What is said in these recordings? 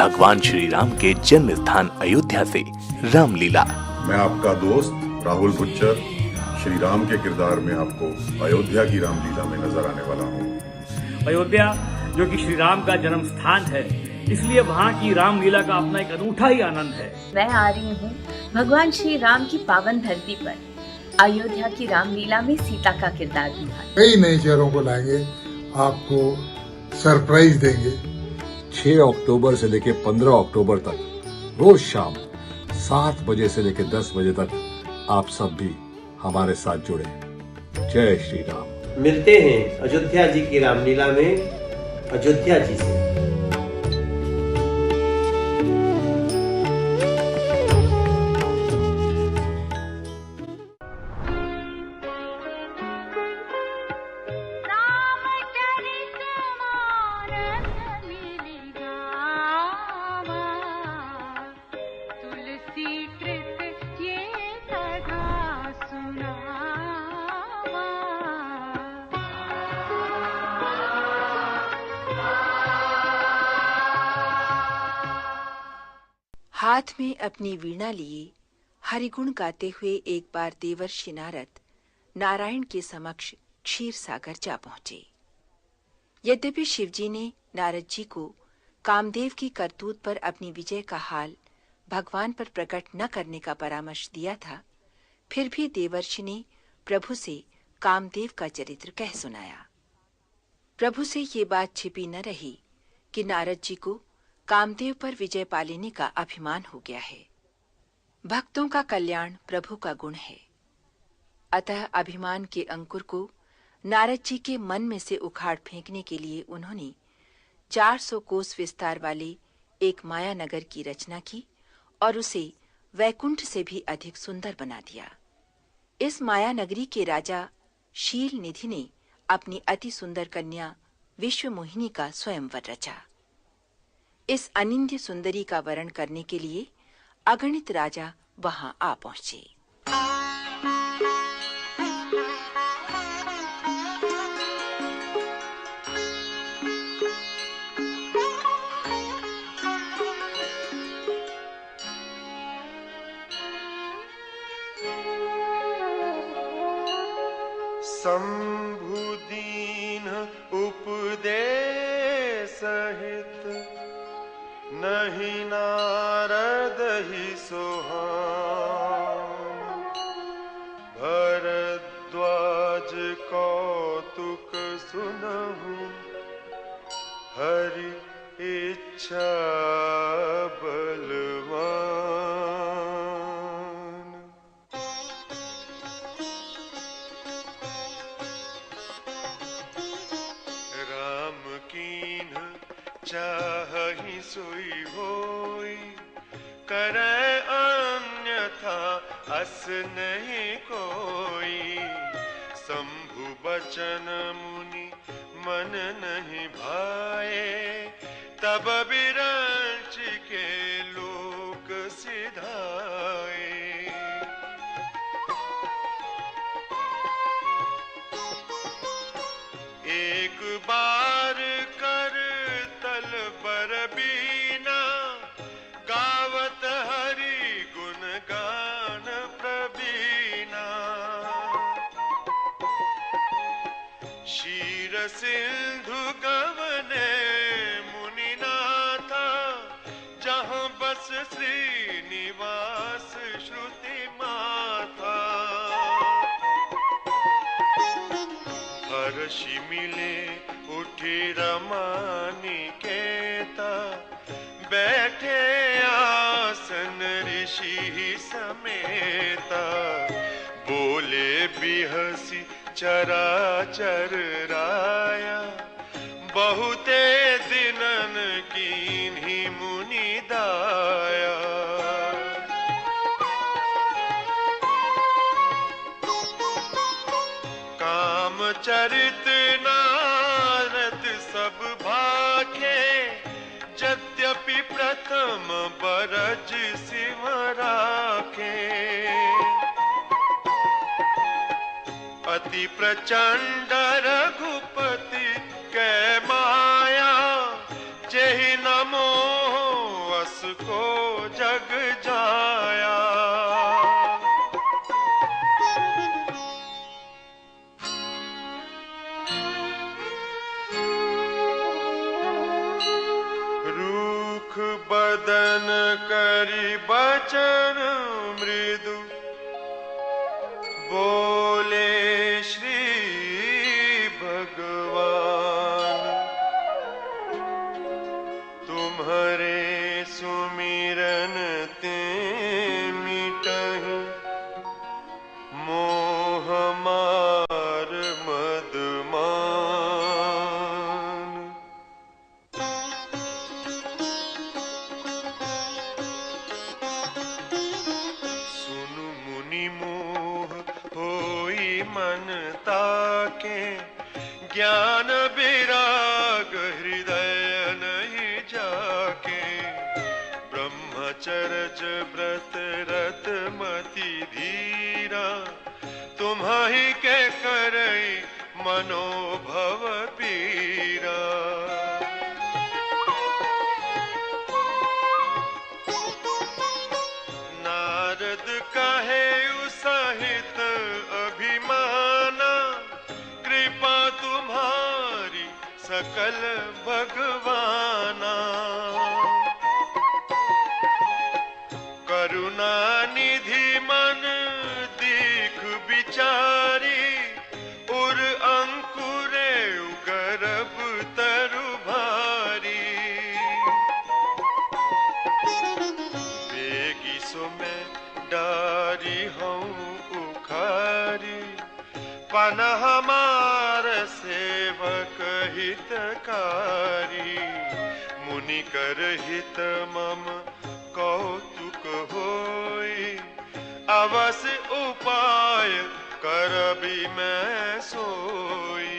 भगवान श्री राम के जन्म स्थान अयोध्या से रामलीला। मैं आपका दोस्त राहुल गुज्जर श्री राम के किरदार में आपको अयोध्या की रामलीला में नजर आने वाला हूँ। अयोध्या जो कि श्री राम का जन्म स्थान है, इसलिए वहाँ की रामलीला का अपना एक अनूठा ही आनंद है। मैं आ रही हूँ भगवान श्री राम की पावन धरती पर अयोध्या की रामलीला में सीता का किरदार निभाने। कई नए चेहरों को लाएंगे, आपको सरप्राइज देंगे। 6 अक्टूबर से लेकर 15 अक्टूबर तक रोज शाम 7 बजे से लेकर 10 बजे तक आप सब भी हमारे साथ जुड़े। जय श्री राम। मिलते हैं अयोध्या जी की रामलीला में अयोध्या जी से। हाथ में अपनी वीणा लिए हरिगुण गाते हुए एक बार देवर्षि नारद नारायण के समक्ष क्षीर सागर जा पहुंचे। यद्यपि शिवजी ने नारद जी को कामदेव की करतूत पर अपनी विजय का हाल भगवान पर प्रकट न करने का परामर्श दिया था, फिर भी देवर्षि ने प्रभु से कामदेव का चरित्र कह सुनाया। प्रभु से ये बात छिपी न रही कि नारद जी को कामदेव पर विजय पा लेने का अभिमान हो गया है। भक्तों का कल्याण प्रभु का गुण है, अतः अभिमान के अंकुर को नारद जी के मन में से उखाड़ फेंकने के लिए उन्होंने 400 कोस विस्तार वाले एक माया नगर की रचना की और उसे वैकुंठ से भी अधिक सुंदर बना दिया। इस माया नगरी के राजा शील निधि ने अपनी अति सुंदर कन्या विश्वमोहिनी का स्वयंवर रचा। इस अनिंद्य सुंदरी का वरण करने के लिए अगणित राजा वहां आ पहुंचे। शंभु दीन उपदेश सहित नहीं नारद ही सोहान। भरद्वाज कौतुक सुनहु हरि इच्छा बलवान। राम कीन्ह चाहि सोई होई, करे अन्यथा अस नहीं कोई। शंभु बचन मुनि मन नहीं भाए, तब बिरंच के लोक सिधाए। एक बार कर तल बर बीना, गावत हरि गुण गान प्रवीणा। क्षीर सिंधु गवने मुनिनाथा, जहाँ बस श्रीनिवास श्रुति माथा। हर्षि मिले उठी रमानिकेता, बैठे आसन ऋषि समेता। बोले बिहसी चराचर राया, बहुते दिनन कीन्ही मुनि दाया। काम चरित नारद सब भाखे, यद्यपि प्रथम बरज सिंह राखे। अति प्रचंड रघुपति कै माया, जेहि नमो उसको जग जाया। रूख बदन करी बचन मृदु, बोले श्री भगवान। तुम्हारे सुमिरन ते मिटहि, मोह मार मदमान। सुनु मुनि मोह होई मन ताके, ज्ञान विराग हृदय नहीं जाके। ब्रह्मचर्य व्रत रत मति धीरा, तुम्हाही के करई मनोभव पीरा। नारद कहे सहित अभिमाना, कृपा तुम्हारी सकल भगवाना। करुणा निधि मन दीख विचारी, उर अंकुरे गर्भ तरु भारी। बेगी सो मैं डारी हूँ उखारी, पन हमार सेवक हितकारी। मुनि कर हित मम कौतुक होई, अवश्य उपाय करबी मैं सोई।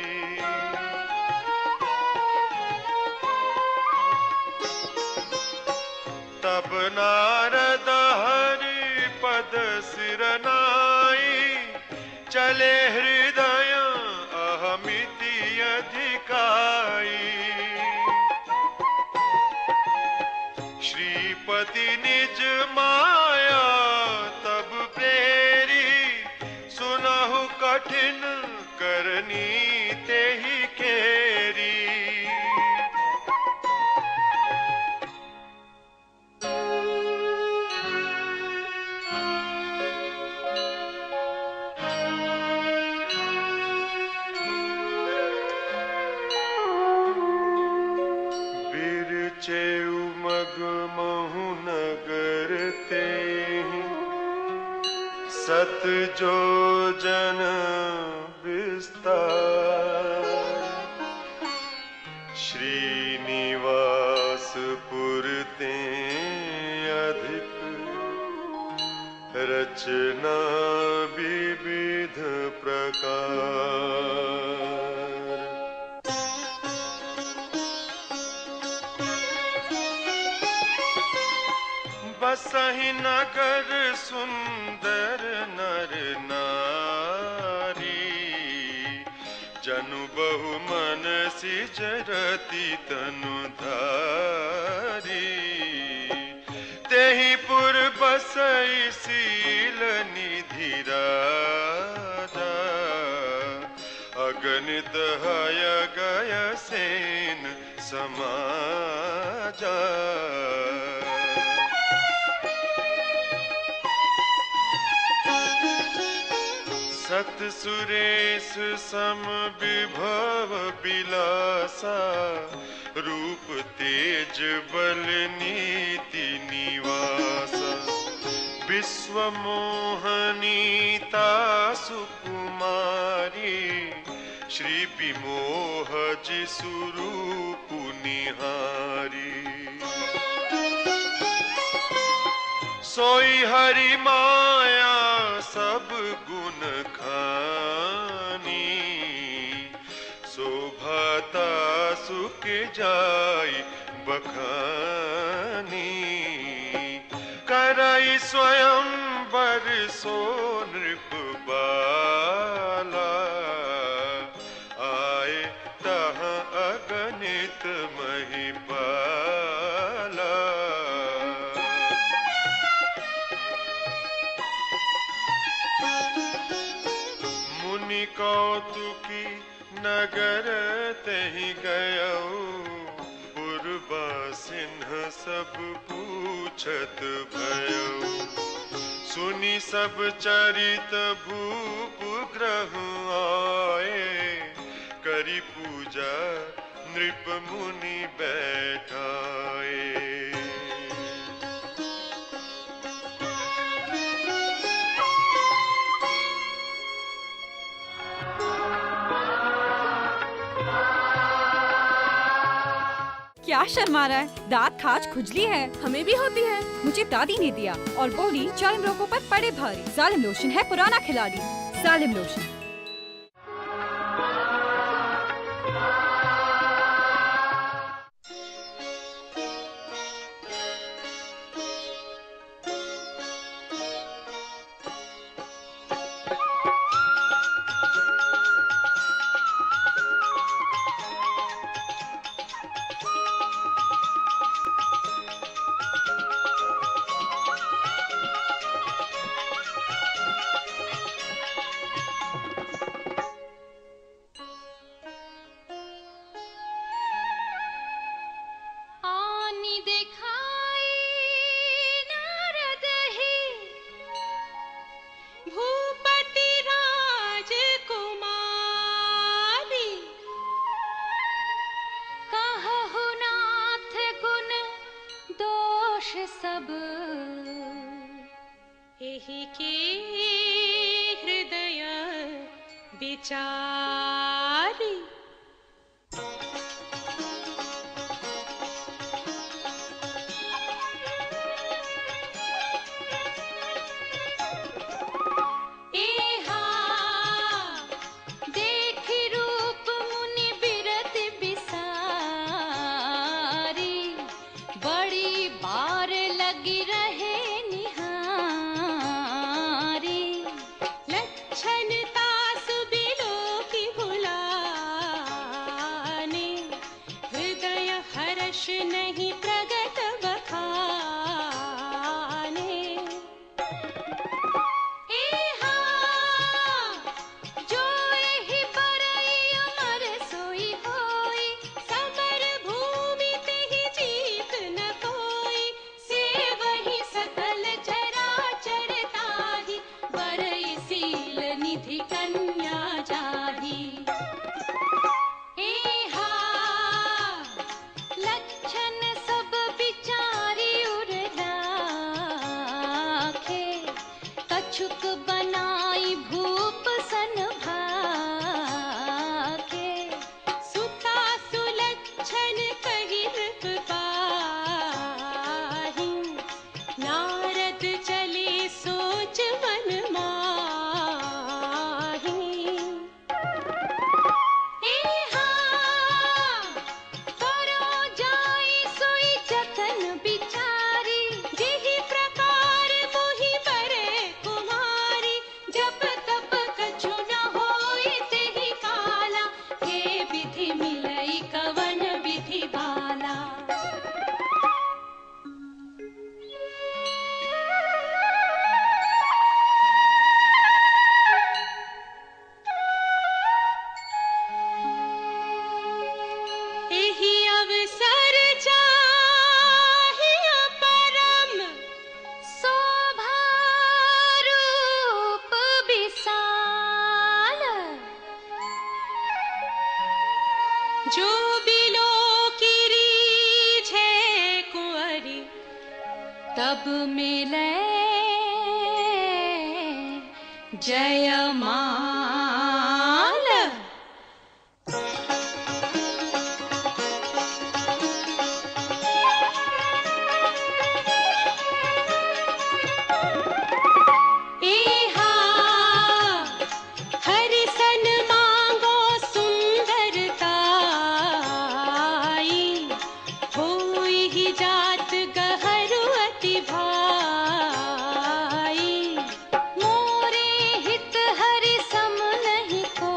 तब नारद हरि पद सिर नाई, चले हृदय अहमिति अधिकाई। श्रीपति निज माया तब प्रेरी, सुनहु कठिन करनी तेहि केरी। बिरचेउ मग महु नगर तेहि, सत जो जन विस्तार। श्रीनिवासपुर ते अधिक, रचना विविध प्रकार। बसहि नगर सुंदर नर नारी, जनु बहु मन सिजरति तनु धारी। तेहि पुर बसई सील निधि राजा, अगणित हय गय सेन समाजा। सत सुरेश सम विभव बिलासा, रूप तेज बल नीति निवासा। विश्व मोहनीता सुकुमारी, श्री विमोह जिसु रूप निहारी। सोई हरि माया सब गुण खानी, शोभाता सुख जाय बखानी। करई स्वयं वर सो नृप बाला, आए तहाँ अगणित महिपाला। कौतुकी नगर तहि गयऊ पूर्वा सिंह सब पूछत भयऊ सुनी सब चरित भूप ग्रह आए करी पूजा नृप मुनि बैठाए क्या शर्मा रहा है? दांत खाज खुजली है। हमें भी होती है। मुझे दादी ने दिया और बोली जालिम लोगों पर पड़े भारी। जालिम लोशन है पुराना खिलाड़ी। जालिम लोशन। सब यही के हृदय विचारी नहीं प्रगट बखाने जो यही बरई अमर सोई होई समर भूमि ते ही जीत न कोई से वही सकल चराचर ताहि बरई सील निधि कन्या जाहि कछुक बनाई भूप सन भाके सुता सुलक्षण कही नृप पाहि नारद चले सोच मन माहि करो जाई सोई जतन बिचारी जेहि प्रकार मोहि बरे कुमारी जब तब कछु न होई तेहि काला हे विधि मिलई कवन विधि बाला एहि अवसर चाहिए परम शोभा रूप विशाल जो बिलो की रीझे कुंवरी तब मिले जयमाल हरिसन मांगो सुंदरताई होई ही जात गहरु अति भाई मोरे हित हरि सम नहीं को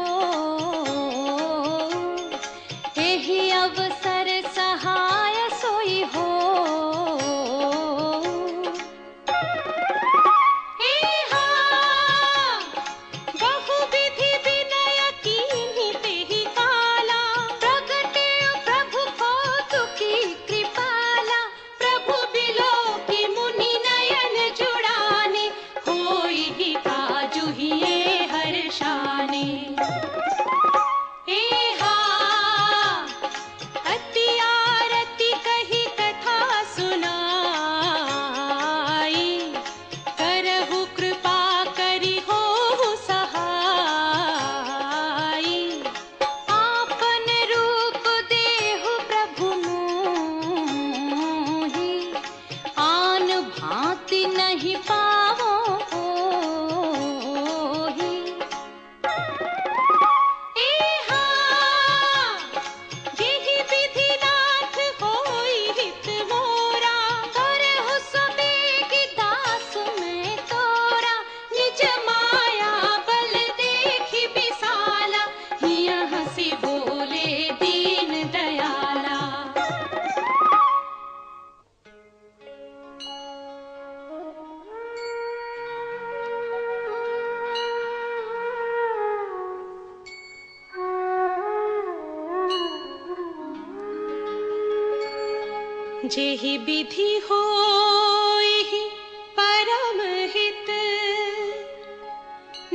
एहि अवसर सहाय सोई हो बहु विधि विनय ही पावों को ही यही विधिनाथ होई हित मोरा करहु सबेगी दास में तोरा निज माया बल देखी बिसाला हिया हंसी बोले दीन दयाला। जेहि विधि होई परम हित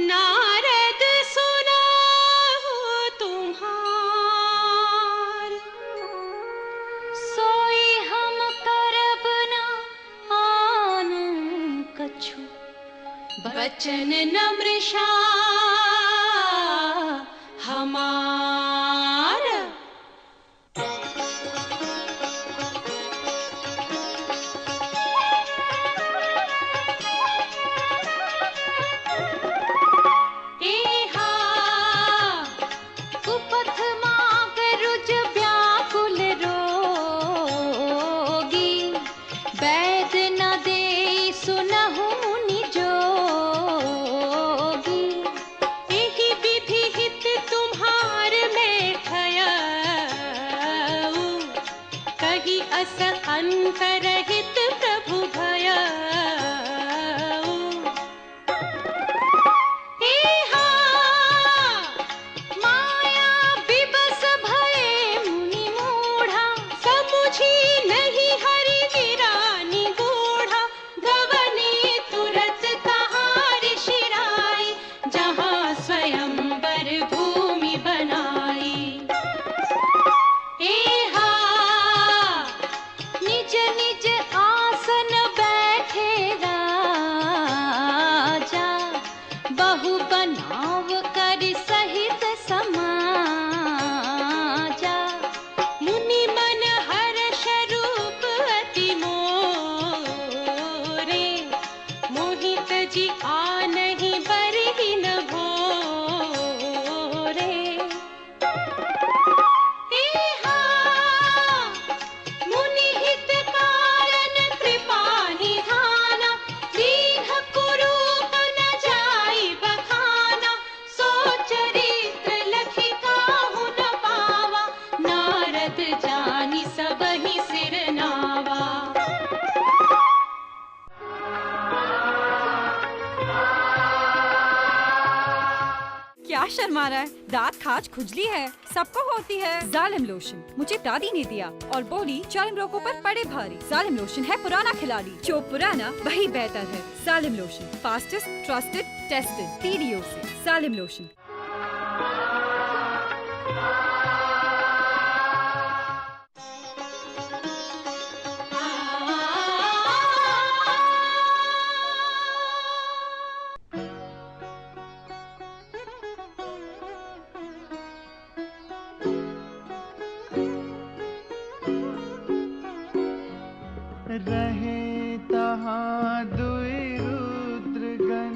नारद सुनाहु तुम्हार सोई हम करब न आन कछु बचन न मृषा हमार। कुपथ माग रुज व्याकुल रोगी वैद न दे सुनहु मुनि जोगी एहि विधि हित तुम्हार में थयऊ कही अस अंतरहित प्रभु भयऊ। माया विबस भये मुनि मूढ़ा समुझी नहीं हरि गिरानी बूढ़ा गवनी तुरत कहार शिराई जहाँ स्वयंवर भूमि बनाई। निज निज आसन बैठे राजा बहु बनाव कर सहित समाजा मुनि मन हर्ष रूप अति मोरे मोहित जी आनहि बरहि न भोरे। मुनि हित कारण कृपा निधाना दीन कुरूप न जाई बखाना सो चरित्र लखि काहू न पावा नारद जानि सबहि सिर नावा। क्या शर्मा रहा है? दांत खाज खुजली है, सबको होती है। जालिम लोशन मुझे दादी ने दिया और बोली चर्म रोगों पर पड़े भारी। जालिम लोशन है पुराना खिलाड़ी, जो पुराना वही बेहतर है। जालिम lotion fastest trusted tested TDO से। जालिम लोशन। रहे तहाँ दुई रुद्रगण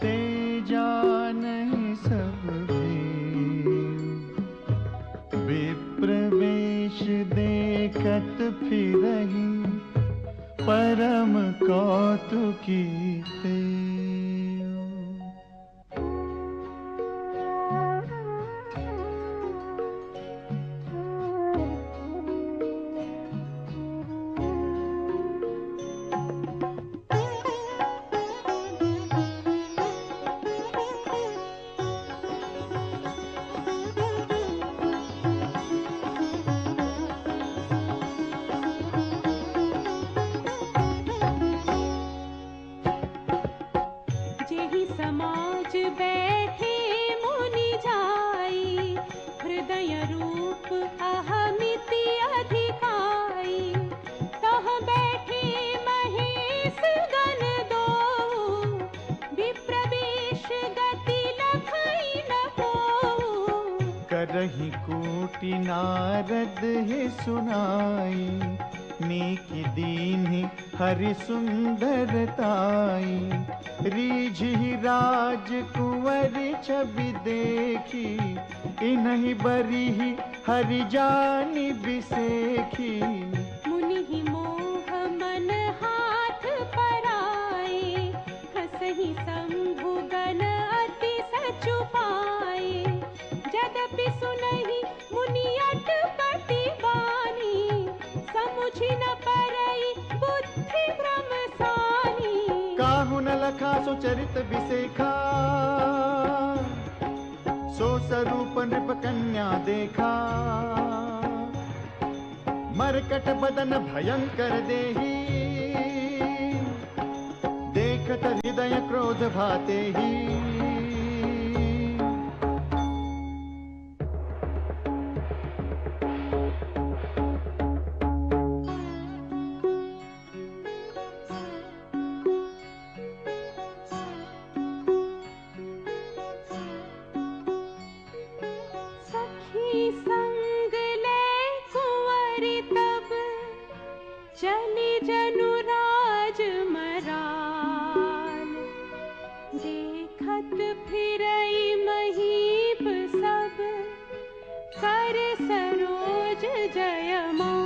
तेजा नहीं सब विप्रवेश देखत फिरहि परम कौतुकी ते। करहि कोटि नारद हे सुनाई नीक दीन्हि हरि सुंदरताई, रीझी राज कुंवर छवि देखी, इन्हीं बरी हरि जानी बिसेखी। मुनि ही मोह मन हाथ पराए, हसहि शंभु गण अति सचु पाए। जदपि सुनहि मुनि अटपटी बानी, समुझि न परई बुद्धि भ्रम सानी। काहु न लखा सुचरित बिसेखा, सो स्वरूप नृप कन्या देखा। मरकट बदन भयंकर देही, देखत हृदय क्रोध भाते ही। सखी संग ले कुंवरी तब, चली जनु राज मराल। देखत फिरई महीप सब, कर सरोज जयमाल।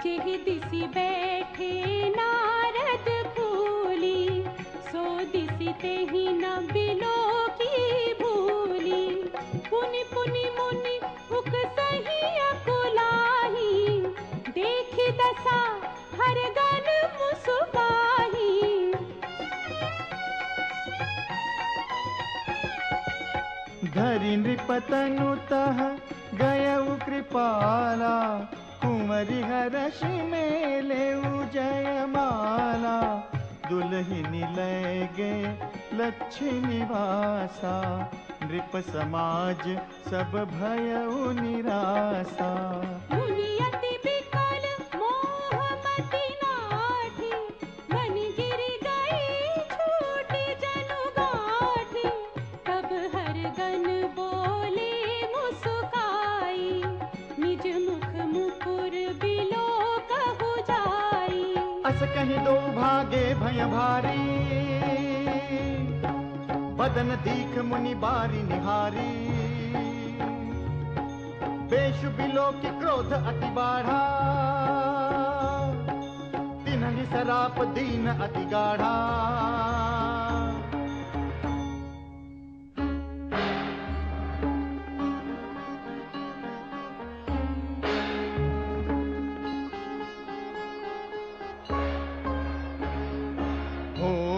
जेह दिसी बैठे नारद फूली, सो दिसी तेहि न बिलो की भूली। पुनि पुनि मुनि हुक सही अकुलाही, देखि दशा हर गन मुसुकाही। धरि नृपतनु तह गयउ कृपाला, कुंवरी हरषि मेलेउ जयमाला। दुल्हिनी लय गे लक्ष्य निवासा, नृप समाज सब भयउ निरासा। मुनि अति विकल मोह मति नाठी, बनि गिरि गई छूटी जनु गाठी। तब हर गन बोले मुस्काई, निज मुख मुकुर बिलो कहु जाई। अस कहीं दो भागे भय भारी, बदन दीख मुनि बारी निहारी। बेशु बिलो की क्रोध अति बाढ़ा, तिन्हनि सराप दीन अति गाढ़ा।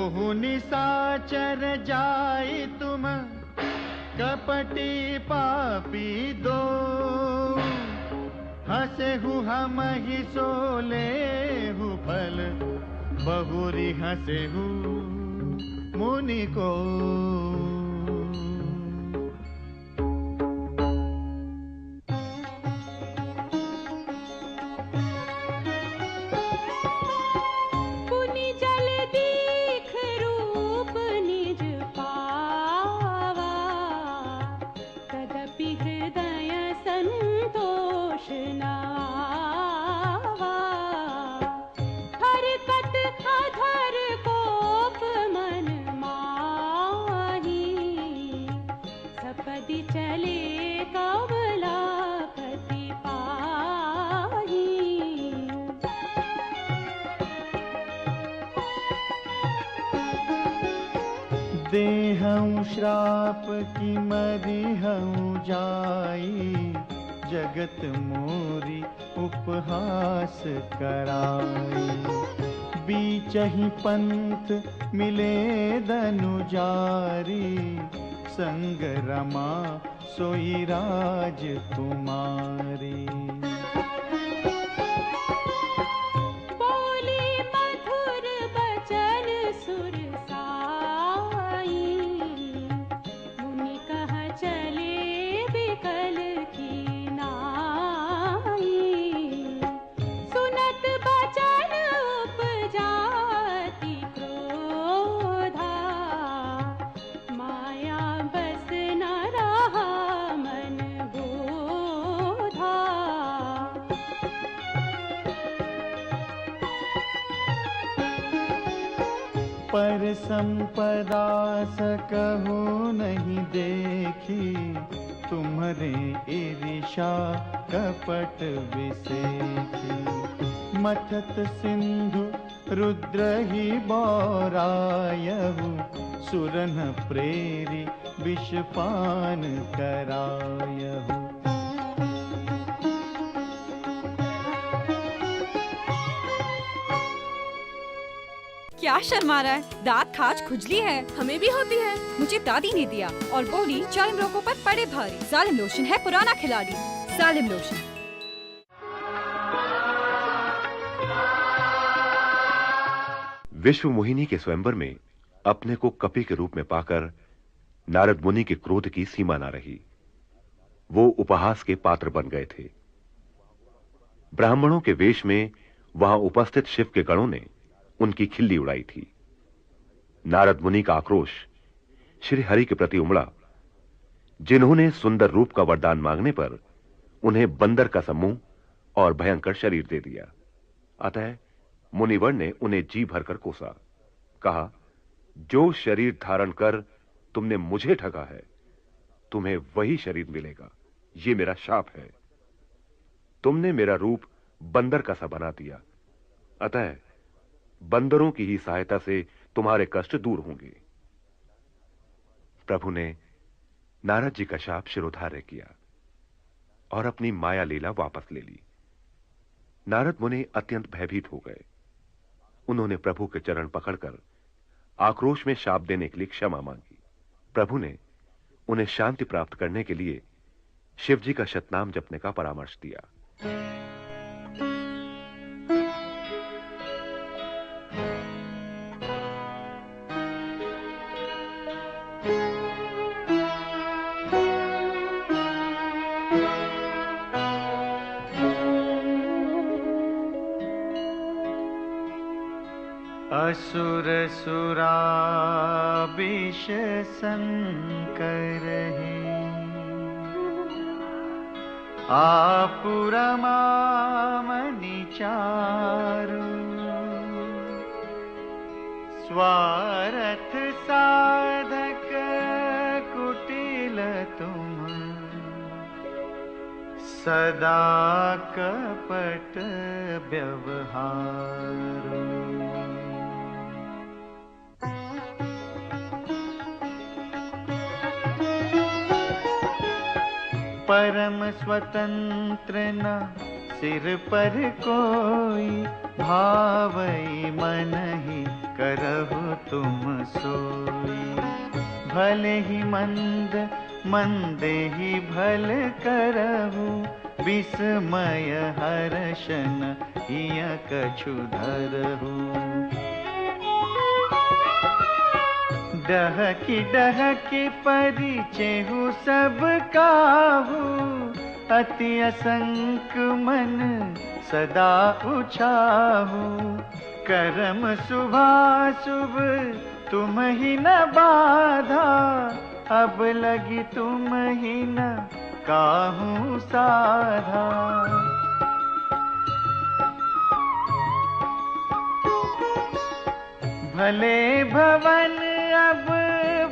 हो निशाचर जाई तुम, कपटी पापी दो। हंसेहु हम ही सोलेहु फल, बहुरी हंसेहु मुनि को। पुनि जल दीख रूप निज पावा, तदपि हृदय संतोष नावा। हरकत अधर कोप मन माही, सपदि चले कमलापति पाही। देहऊँ श्राप की मरिहऊँ जाई, जगत मोरी उपहास कराई। बीचहि पंथ मिले दनुजारी, संग रमा सोई राज कुमारी। बोली मधुर बचन सुरसाई, मुनि कह चले बिकल की नाई। सुनत बचन उपजाति क्रोधा, पर संपदा सकहु नहीं देखी, तुम्हारे ईर्षा कपट विसेखी। मथत सिंधु रुद्र ही बौरायहु, सुरन प्रेरी विषपान करायहु। क्या शर्मा रहा है? दांत खाज खुजली है। हमें भी होती है। मुझे दादी ने दिया और बोली जालिम लोगों पर पड़े भारी। जालिम लोशन है पुराना खिलाड़ी। जालिम लोशन। विश्व मोहिनी के स्वयंवर में अपने को कपि के रूप में पाकर नारद मुनि के क्रोध की सीमा ना रही। वो उपहास के पात्र बन गए थे। ब्राह्मणों के वेश में वहां उपस्थित शिव के गणों ने उनकी खिल्ली उड़ाई थी। नारद मुनि का आक्रोश श्री हरि के प्रति उमड़ा, जिन्होंने सुंदर रूप का वरदान मांगने पर उन्हें बंदर का समूह और भयंकर शरीर दे दिया। अतः मुनिवर ने उन्हें जी भरकर कोसा, कहा, जो शरीर धारण कर तुमने मुझे ठगा है, तुम्हें वही शरीर मिलेगा। ये मेरा शाप है। तुमने मेरा रूप बंदर का सा बना दिया, अतः बंदरों की ही सहायता से तुम्हारे कष्ट दूर होंगे। प्रभु ने नारद जी का शाप शिरोधार्य किया और अपनी माया लीला वापस ले ली। नारद मुनि अत्यंत भयभीत हो गए। उन्होंने प्रभु के चरण पकड़कर आक्रोश में शाप देने के लिए क्षमा मांगी। प्रभु ने उन्हें शांति प्राप्त करने के लिए शिव जी का शतनाम जपने का परामर्श दिया। असुर सुरा विष संकर है, आपुरमा मनिचारु। स्वार्थ साधक कुटिल तुम, सदा कपट व्यवहार। परम स्वतंत्र न सिर पर कोई, भावई मन ही करहु तुम सोई। भले ही मंद मंदे ही भल करहु, विस्मय हर्षन हिय कछु धरहु। डहकी परिचेहु सब काहू, अति असंक मन सदा उछाहू। करम शुभाशुभ तुम ही न बाधा, अब लगी तुम ही न काहू साधा। भले भवन अब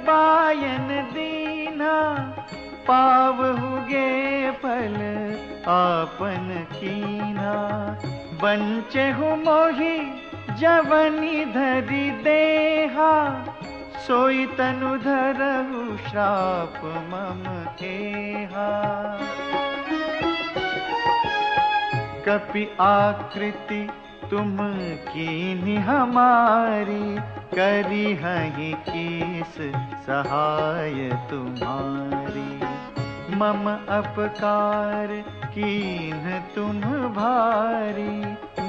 बायन दीना, पावहुगे फल आपन कीना। बंचहु मोहि जवनी धरि देहा, सोई तनु धरहु श्राप मम हेहा। कपि आकृति तुम कीन्ही हमारी, करी हहि कीस सहाय तुम्हारी। मम अपकार कीन्ह तुम भारी,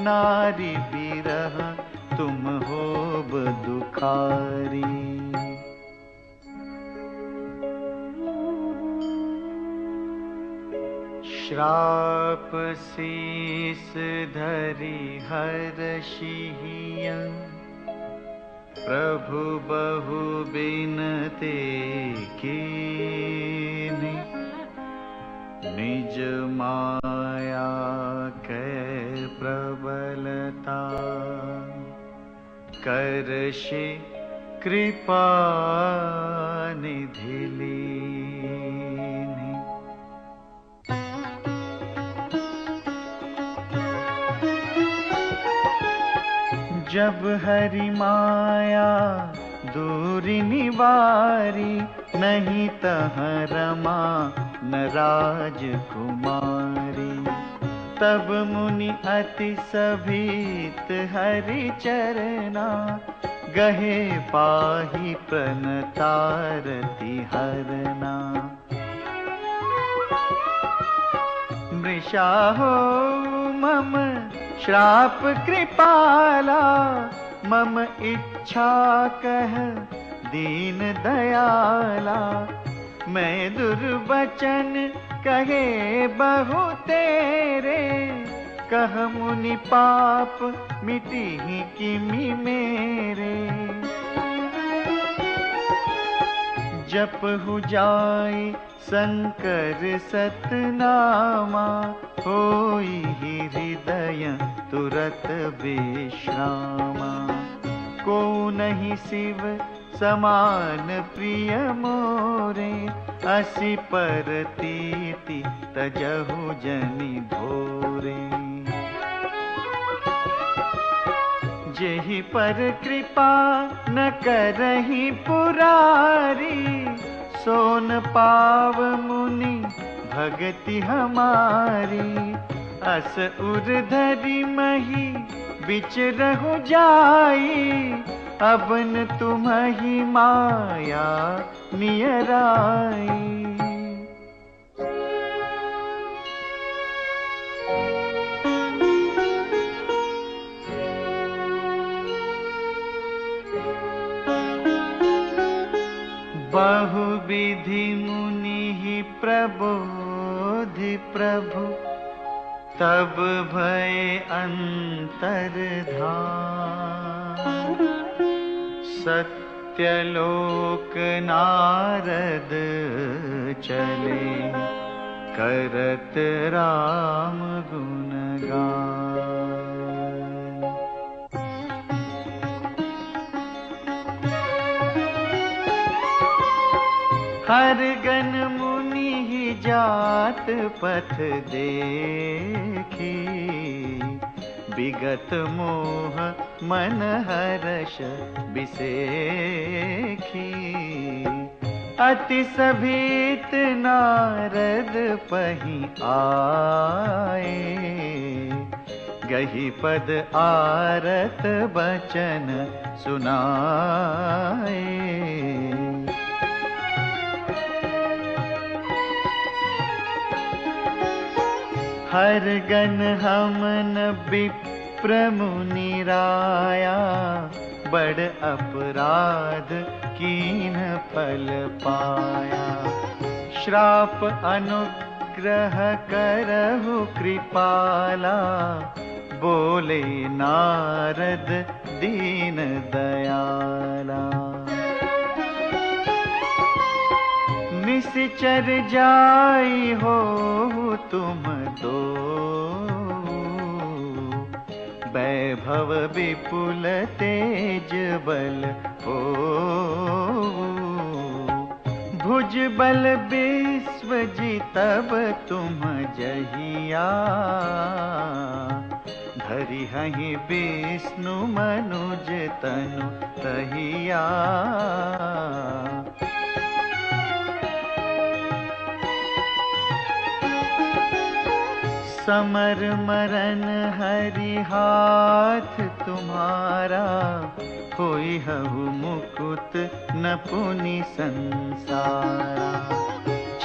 नारी बिरह तुम होब दुखारी। श्राप शीस धरि हर्षिहिय, प्रभु बहु बिनते कीन्हि। निज माया कै प्रबलता, करषि कृपा निधि लीनी। जब हरि माया दूरी निवारी, नहीं तहाँ रमा न राजकुमारी। तब मुनि अति सभीत हरि चरना, गहे पाहि प्रणतारति हरना। मृषा हो मम श्राप कृपाला, मम इच्छा कह दीन दयाला। मैं दुर्वचन कहे बहु तेरे, कह मुनि पाप मिटी किमि मेरे। जप हो जाए शंकर सतनामा, होई हृदय तुरत विश्रामा। को नहीं शिव समान प्रिय मोरे, असि परतीति तजहु जनि भोरे। जेहि पर कृपा न करहि पुरारी, सोन पाव मुनि भगति हमारी। अस उर धरि मही बिचरहु जाई, अबन तुम्हि माया नियराई। बहु विधि मुनि प्रबोधि प्रभु, तब भय अंतर्धान। सत्यलोक नारद चले, करत राम गुणगान। हर गण मुनि ही जात पथ देखी, विगत मोह मन हर्ष बिसेखी। अति सभीत नारद पहि आए, गही पद आरत बचन सुनाए। हर गण हमन विप्र मुनि राया, बड़ अपराध कीन फल पाया। श्राप अनुग्रह करहु कृपाला, बोले नारद दीन दयाला। निश्चर जाई हो तुम दो, वैभव विपुल तेज बल हो। भुज बल विश्व जितब तुम जहिया, धरि हहि विष्णु मनुज तनु तहिया। समर मरन हरि हाथ तुम्हारा, होई हहु मुकुत न पुनि संसारा।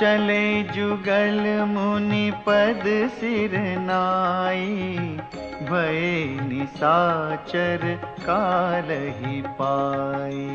चले जुगल मुनि पद सिर नाई, भय निसाचर काल ही पाई।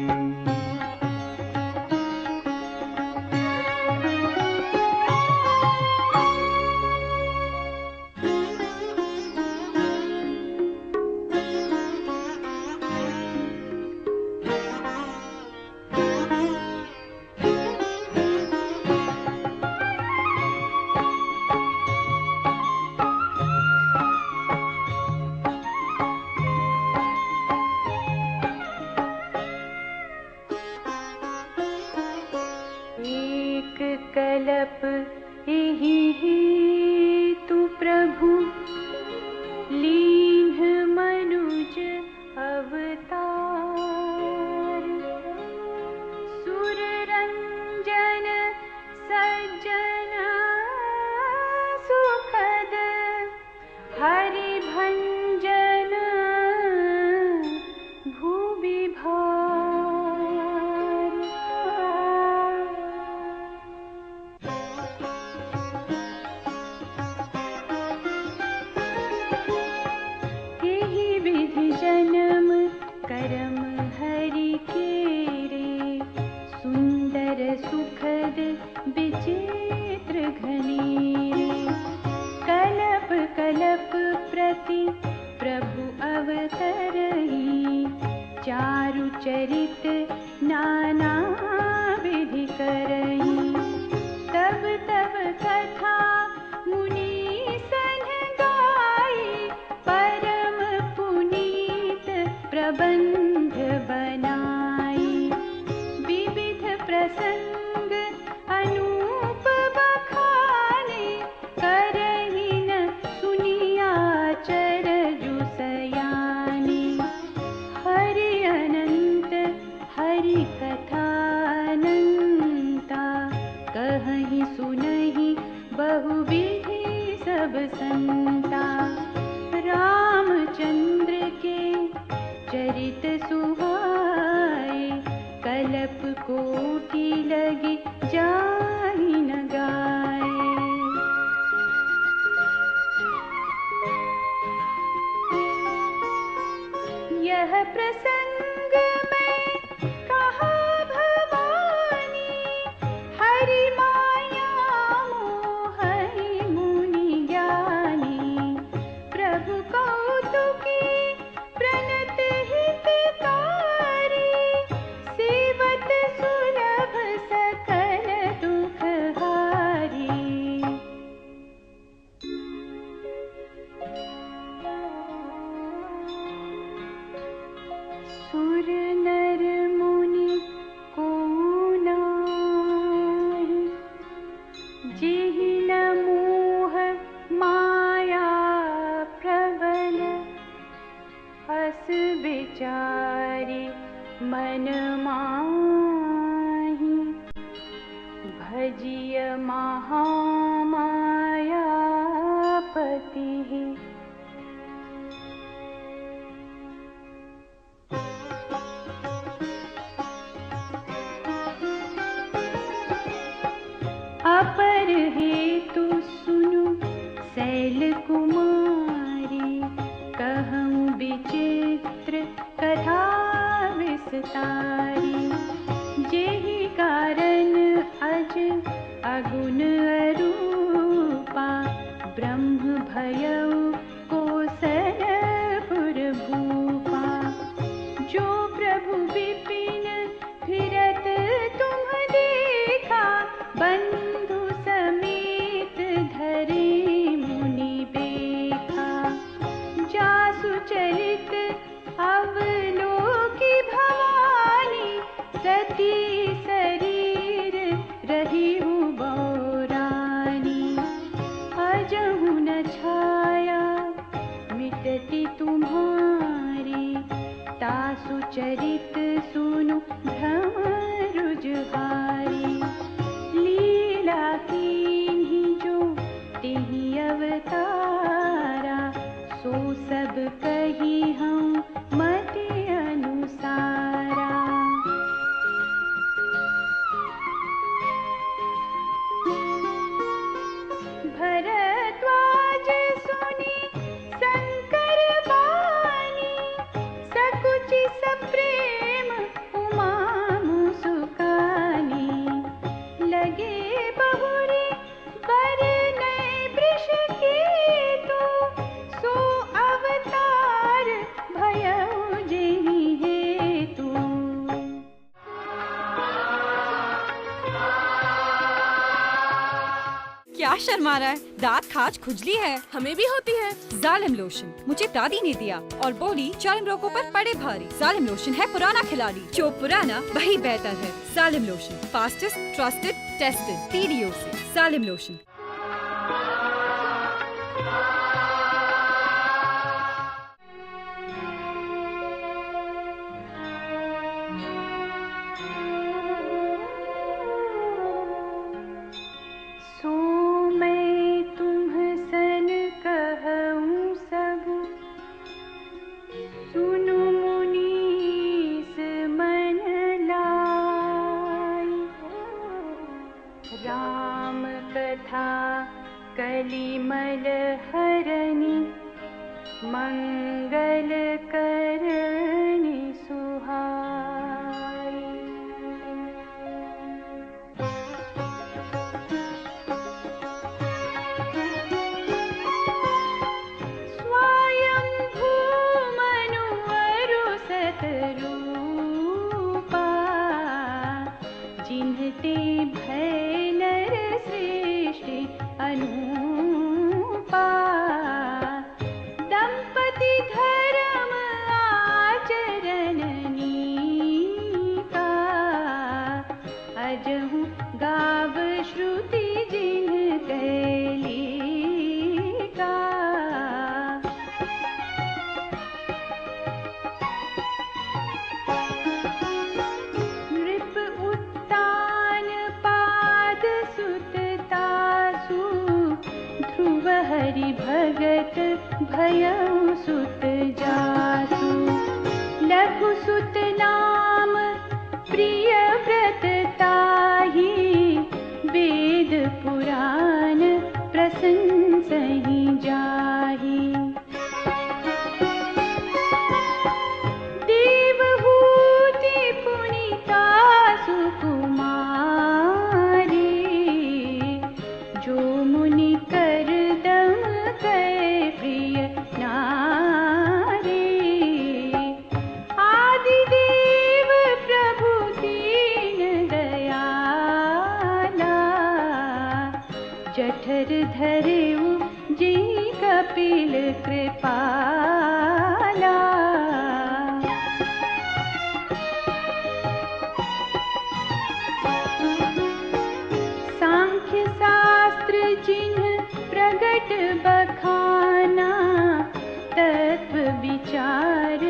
कलप एहि हेतु प्रभु लीन्ह मनुज अवतार। सुर रंजन सज्जन सुखद हरि भंजन भूवि भार। एहि विधि जन्म करम हरि केरे सुंदर सुखद विचित्र घनेरे। कलप कलप प्रति प्रभु अवतरहि चारु चरित नाना विधि करहि। तब तब कथा मुनि सन गाई परम पुनीत प्रबंध बनाई। विविध प्रसंग अनूप बखाने करहि न सुनिया चरजु सयाने। हरि अनंत हरि कथानंता कहहि सुनहि बहुविधि सब संता। रामचंद्र के चरित सुहाए कलप कोटि लगी जाहि न गाए। यह प्रसंग मैं कहा भवानी हरि माया मोहि मुनि ज्ञानी। प्रभु कौतुकी प्रणत हितकारी सेवत सुलभ सकल दुख हारी। सुर नर मुनि को नाहि जेहि न मोह माया प्रबल। अस विचारि मन माहि भजिय महामायापति। अपर हेतु सुनु शैल कुमारी कहूँ विचित्र कथा विस्तारी। जेहि कारण अज अगुण अरूपा ब्रह्म भयउ कोसलपुर भूपा। जो प्रभु विपिन फिरत तुम देखा बंधु समेत धरे मुनि बेखा। जासु चरित अवलोकी भवानी सती शरीर रहिहु बौरानी। अजहु न छाया मिटती तुम्हारी तासु चरित सुनु भ्रम रुजहारी। लीला कीन्ही जो तेहि अवतारा सो सब कही हम मति अनुसारा। भरद्वाज सुनी शंकर बानी सकुचि सप्रेम उमा मुसुकानी। क्या शर्मा रहा है? दांत खाज खुजली है। हमें भी होती है। जालिम लोशन मुझे दादी ने दिया और बोली चर्म रोगों पर पड़े भारी। जालिम लोशन है पुराना खिलाड़ी, जो पुराना वही बेहतर है। जालिम lotion, fastest, trusted, tested, TDO से। जालिम लोशन। कलिमल हरनि मंगल करनि सुहाई। स्वयं भूमनु अरु सतरूपा, जिन्हते भय नर सृष्टि अनुपा। दंपति धर्म आचरण नीका, अजहु गाव श्रुति जिन्ह कैलिका। नृप उत्तान पाद सुततासु, ध्रुव हरि भगत भयउ सुत जासु। लघु सुत नाम प्रिय व्रत ताहि, वेद पुराण प्रशंसहि जाहि। देवहूति पुनीतासु कुमारी, जो मुनि करदम कै प्रिय नारी। आदिदेव प्रभु दीन दयाला, जठर धरेउ जी कपिल कृपाला। सांख्य शास्त्र जिन्ह प्रगट बखाना, तत्व विचार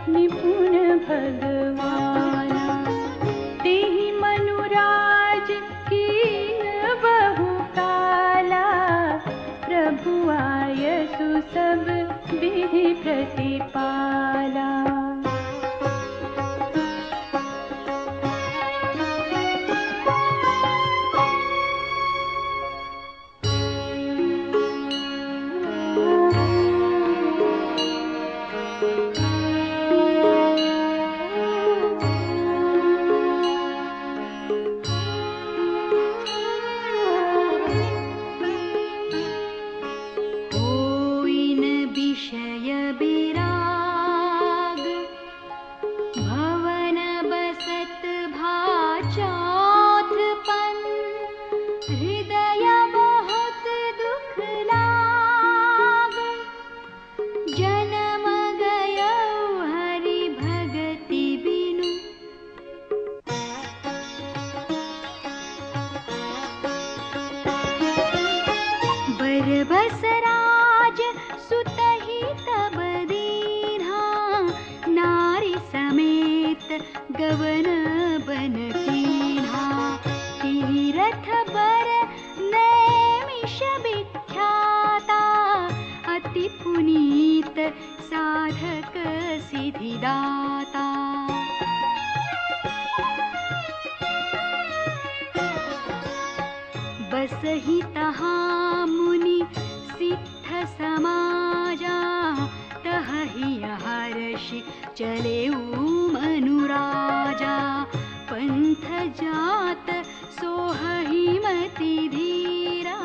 निपुण भगवाना। तेहि मनुराज कीन बहु काला, प्रभु आयसु सब बिहि प्रतिपाला। होइन विषय विराग, भवन बसत भाचौथपन। हृदय बहुत दुख लाग, जन्म गयौ हरि भगति बिनु। बरबस राज सुतहि तब दीन्हा, नारी समेत गवन बन कीन्हा। तीरथ बर नैमिष विख्याता, अति पुनीत साधक सिद्धिदाता। बसहि तहाँ मुनि सिद्ध समाजा, तहि हर्षि चलेउ मनुराजा। पंथ जात सोहहि मति धीरा,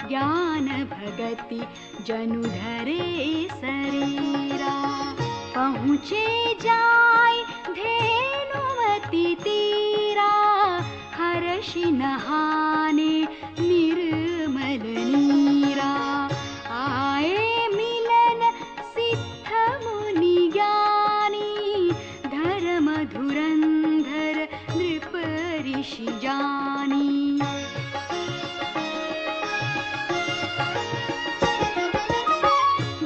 ज्ञान भगति जनु धरे शरीरा। पहुँचे जाय धेनुमति तीरा, हर्षि नहाने निर्मल धुरंधर नृप ऋषि जानी।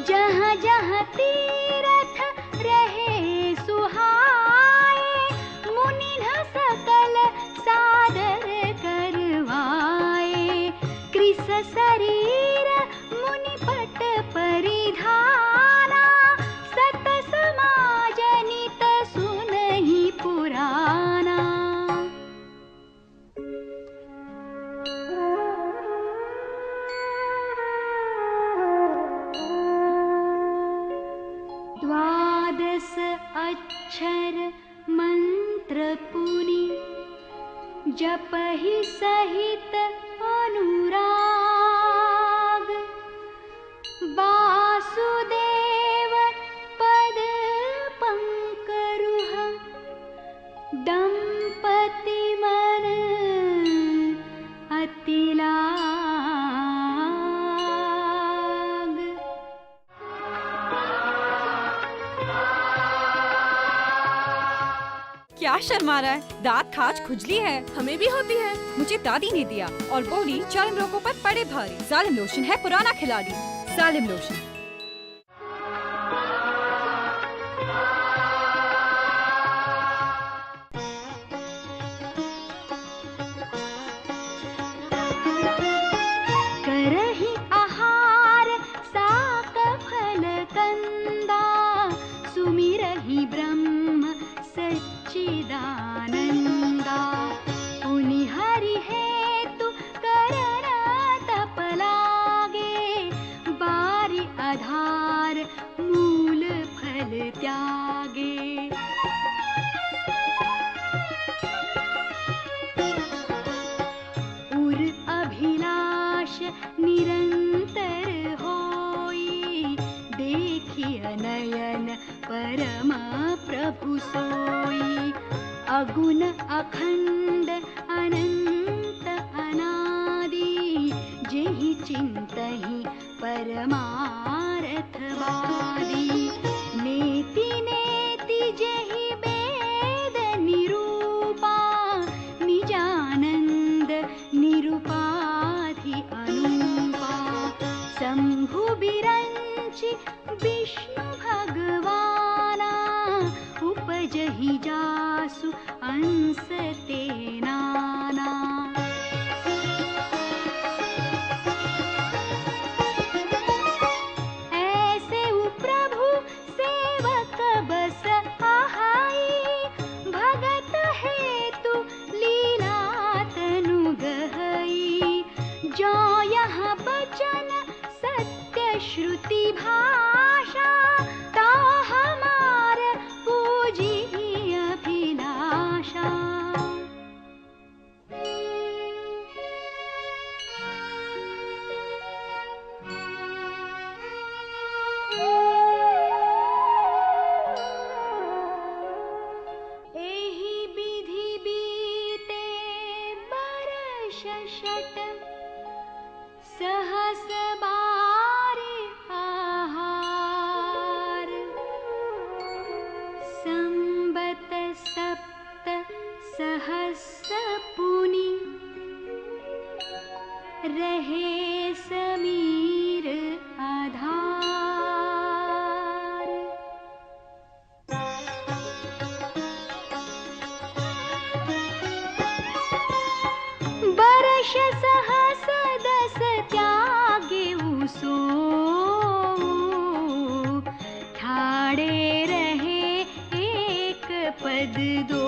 जहाँ जहाँ तीरथ रहे सुहाए, मुनि न सकल सादर करवाए। कृस शरीर मुनि पट परिधाना, सत समाजनित सुनहि पुराना। द्वादश अक्षर मंत्र पुनि, जपहि सहित अनुराग। वासुदेव पद पंकरुह, दंपति मन अति लाग। क्या शर्मा रहा है? दांत खाज खुजली है। हमें भी होती है। मुझे दादी ने दिया और बोली चर्म रोगों पर पड़े भारी। जालिम लोशन है पुराना खिलाड़ी। जालिम लोशन। करहि आहार साक फल कंदा, सुमिरहि ब्रह्म सच्चिदानंदा। पुनि हरि हेतु करन तप लागे, बारि आधार मूल फल त्यागे। उर अभिलाष निरंतर होई, देखिय नयन परम प्रभु सोई। अगुण अखंड अनंत अनादि, जेहि चिंतहि परमार्थवादी। नेति नेति जेहि वेद निरूपा, निजानंद निरुपाधि अनुपा। शंभु बिरंचि विष्णु भगवाना, उपजहि जासु अंस ते नाना। ऐसे प्रभु सेवक बस आहाई, भगत हेतु लीला तनु गहई। जो यहाँ बचन सत्य श्रुति भाषा, ता हमार पूजी अभिलाषा। एहि विधि बीते बरस शत, सहस बारि आहार। संबत सप्त सहस्र पुनि, रहे समीर आधार। बरस सहस दस त्यागे उसो, ठाड़े रहे एक पद दो।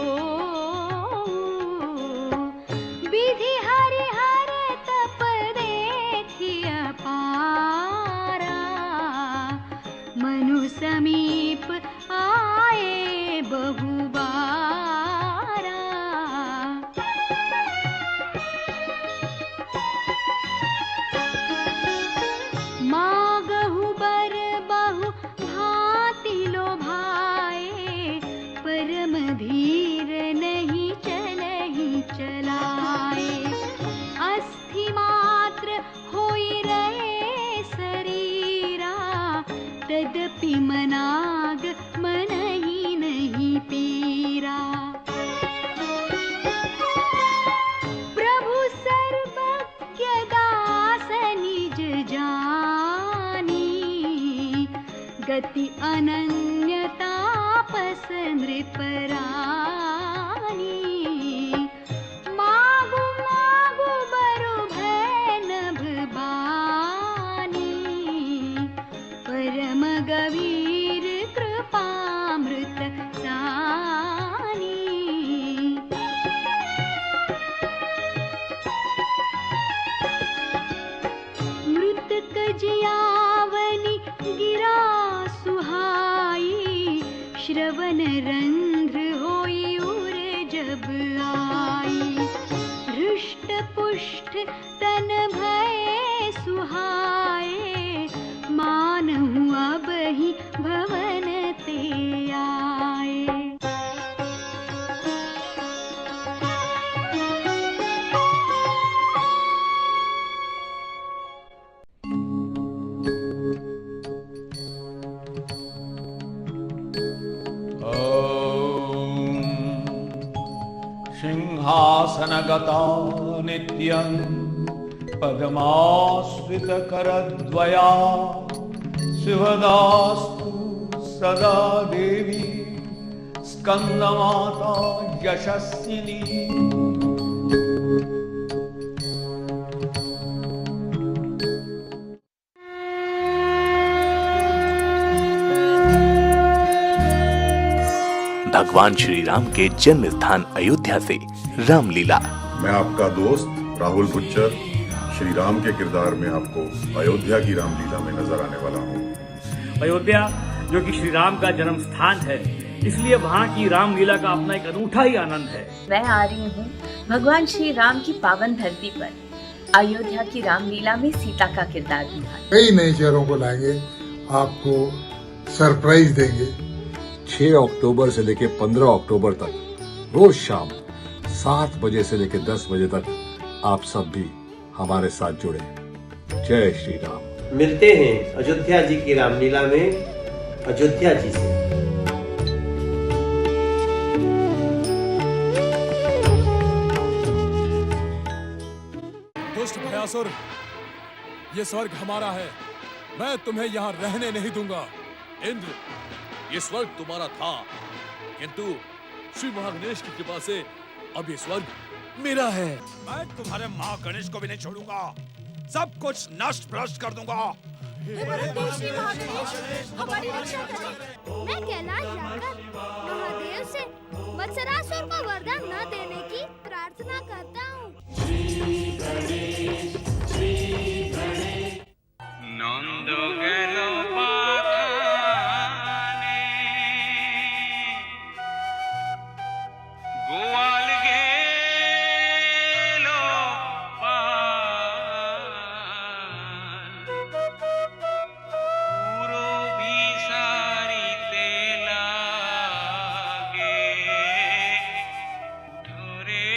विधि हरिहर तप देखिय पारा, मनु समीप आए बहुबारा। मागहु बर बहु भांति लोभाए, परम धीर गति अनन्यता पस नृपरानी मागु मागु बरु भय नभ बानी परम गवीर कृपामृत सानी मृतक जियावनी गिरा सुहाई श्रवण रंध्र होई उर जब आई हृष्ट पुष्ट तन भय सुहाए मानहु अब ही भवन ते आए सिंहासनगता नित्यं पद्माश्रितकरद्वया शिवदास्तु सदा देवी स्कन्दमाता यशस्विनी भगवान श्री राम के जन्म स्थान अयोध्या से रामलीला। मैं आपका दोस्त राहुल बुच्चर श्री राम के किरदार में आपको अयोध्या की रामलीला में नजर आने वाला हूँ। अयोध्या जो कि श्री राम का जन्म स्थान है, इसलिए वहाँ की रामलीला का अपना एक अनूठा ही आनंद है। मैं आ रही हूँ भगवान श्री राम की पावन धरती पर अयोध्या की रामलीला में सीता का किरदार निभाने। कई नए चेहरों को लाएंगे, आपको सरप्राइज देंगे। 6 अक्टूबर से लेकर 15 अक्टूबर तक रोज शाम 7 बजे से लेकर 10 बजे तक आप सब भी हमारे साथ जुड़े। जय श्री राम। मिलते हैं अयोध्या जी की रामलीला में अयोध्या जी से। दुष्ट भयासुर, ये स्वर्ग हमारा है, मैं तुम्हें यहाँ रहने नहीं दूंगा। इंद्र, ये स्वर्ग तुम्हारा था, किंतु श्री महागणेश की कृपा से अब ये स्वर्ग मेरा है। मैं तुम्हारे महागणेश को भी नहीं छोड़ूंगा, सब कुछ नष्ट भ्रष्ट कर दूंगा। हमारी रक्षा करें। मैं कैलाश जाकर महादेव से मत्सरासुर को वरदान न देने की प्रार्थना करता हूँ। नंद गेलो पाखाने, गोवाल गेलो पान, पूरो बिसारी तेला गे उठोरे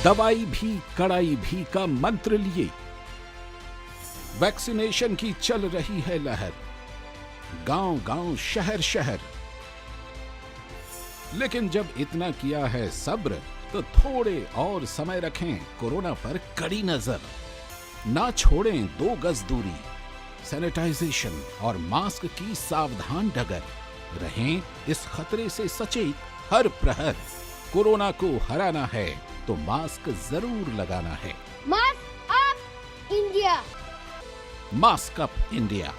दवाई भी कड़ाई भी का मंत्र लिए वैक्सीनेशन की चल रही है लहर, गांव-गांव शहर-शहर। लेकिन जब इतना किया है सब्र, तो थोड़े और समय रखें कोरोना पर कड़ी नजर। ना छोड़ें 2 गज दूरी, सैनिटाइजेशन और मास्क की सावधान डगर। रहें इस खतरे से सचेत हर प्रहर। कोरोना को हराना है तो मास्क जरूर लगाना है। Mask up India. Mask up India.